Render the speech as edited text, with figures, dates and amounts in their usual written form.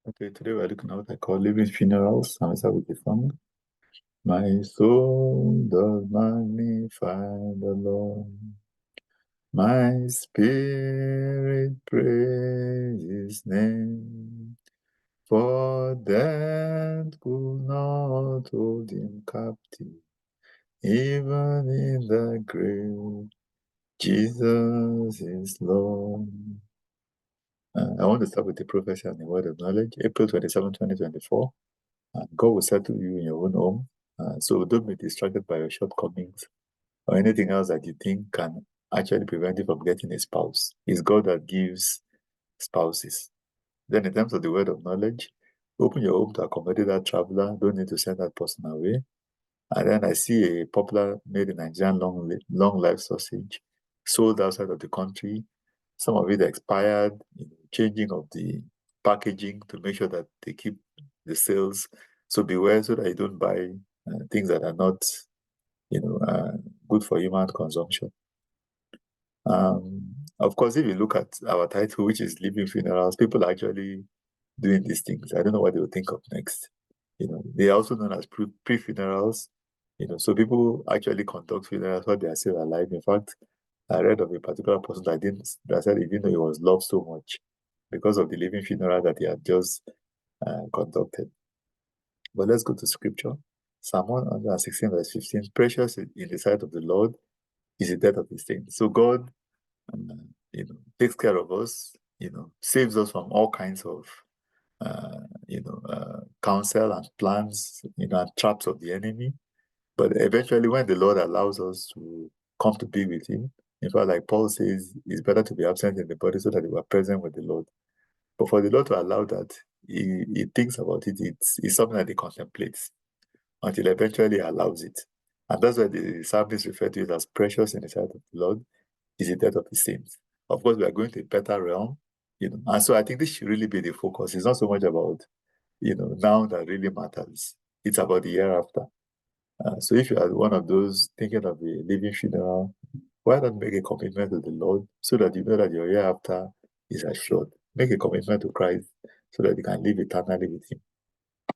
Okay, today we're looking at what I call living funerals, and we start with the song. My soul does magnify the Lord. My spirit praise his name. For death could not hold him captive. Even in the grave, Jesus is Lord. I want to start with the prophecy and the word of knowledge. April 27, 2024. God will settle you in your own home. So don't be distracted by your shortcomings or anything else that you think can actually prevent you from getting a spouse. It's God that gives spouses. Then in terms of the word of knowledge, open your home to accommodate that traveler. Don't need to send that person away. And then I see a popular made in Nigerian long life sausage sold outside of the country. Some of it expired, changing of the packaging to make sure that they keep the sales. So beware so that you don't buy things that are not, good for human consumption. Of course, if you look at our title, which is Living Funerals, people are actually doing these things. I don't know what they will think of next. They are also known as pre-funerals. So people actually conduct funerals while they are still alive. In fact, I read of a particular person that said he didn't know he was loved so much because of the living funeral that he had just conducted. But let's go to scripture. Psalm 116, verse 15. Precious in the sight of the Lord is the death of his saints. So God, takes care of us, saves us from all kinds of, counsel and plans, and traps of the enemy. But eventually, when the Lord allows us to come to be with him, in fact, like Paul says, it's better to be absent in the body so that you are present with the Lord. But for the Lord to allow that, he thinks about it. It's something that he contemplates until eventually he allows it. And that's why the psalmist referred to it as precious in the sight of the Lord is the death of the saints. Of course, we are going to a better realm, And so I think this should really be the focus. It's not so much about, now that really matters. It's about the year after. So if you are one of those thinking of a living funeral, why not make a commitment to the Lord so that you know that your year after is assured? Make a commitment to Christ so that you can live eternally with him.